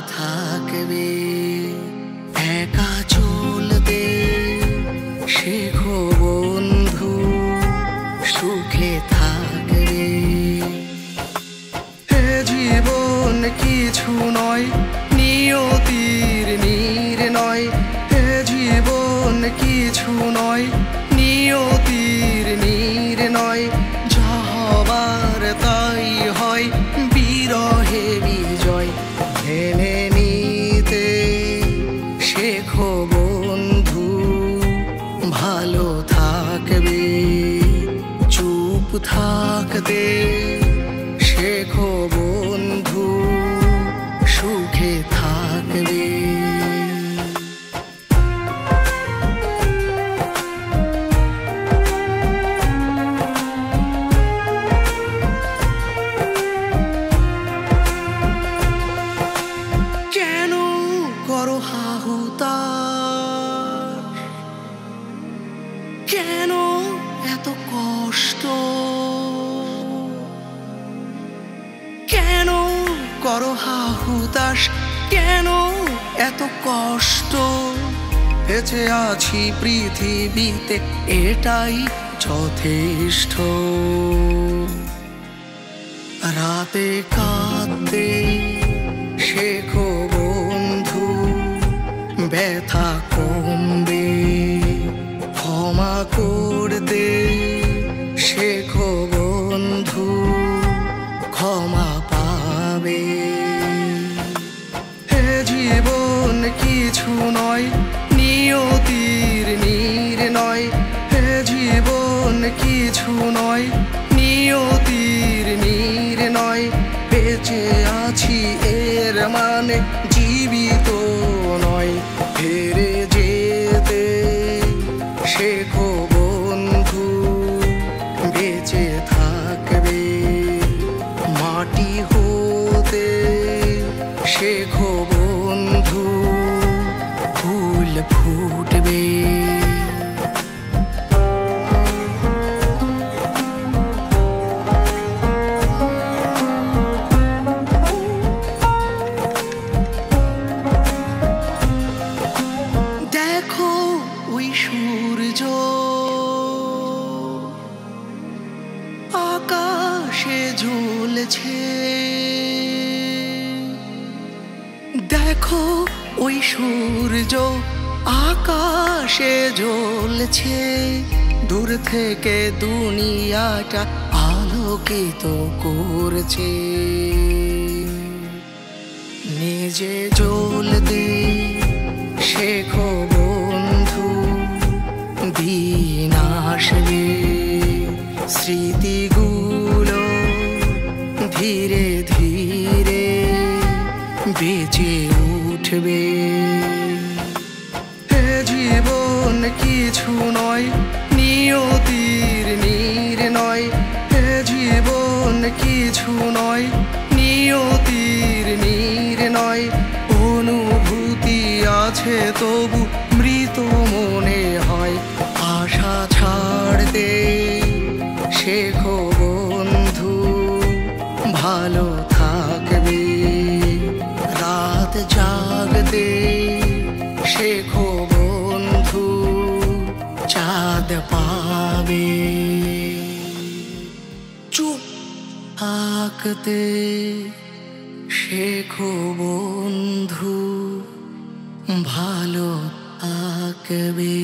থাকবে। একা চলতে শেখো বন্ধু, সুখে থাকবে। হে জীবন কিছু নয়, নিয়তির নির্ণয়। হে জীবন কিছু নয়, নিয়তির নির্ণয়। যা হবার তাই হয়, বিরহে বিজয়। মেনে নিতে শেখো বন্ধু, ভালো থাকবে। চুপ থাকতে শেখো বন্ধু, সুখে থাকবে। কেন করো হাহুতাশ, কেন এত কষ্ট? কেন করো হাহুতাশ, কেন এত কষ্ট? বেঁচে আছি পৃথিবীতে, এটাই যথেষ্ট। রাতে কাঁদতে শেখো বন্ধু, ব্যথা কমবে। ক্ষমা করতে শেখো বন্ধু, ক্ষমা পাবে। হে জীবন কিছু নয়, নিয়তির নির্ণয়। হে জীবন কিছু নয়, নিয়তির নির্ণয়। বেঁচে আছি এর মানে জীবিত নয়। ফিরে যেতে শেখো বন্ধু, বেঁচে থাকবে। মাটি হতে শেখো বন্ধু, ফুল ফুটবে। দেখো ওই সূর্য আকাশে ঝুলছে। দেখো ওই সূর্য আকাশে জ্বলছে। দূর থেকে দুনিয়াটা আলোকিত করছে। নিজে জ্বলতে শেখো বন্ধু, দিন আসবে। স্মৃতিগুলো ধীরে ধীরে বেঁচে উঠবে। হে জীবন কিছু নয়, নিয়তির নির্ণয়। হে জীবন কিছু নয়, নিয়তির নির্ণয়। অনুভূতি আছে তবু মৃত মনে হয়। আশা ছাড়তে শেখো বন্ধু, ভালো থাকবে। রাত জাগতে শেখো বন্ধু, চাঁদ পাবে। চুপ থাকতে শেখো বন্ধু, ভালো থাকবে।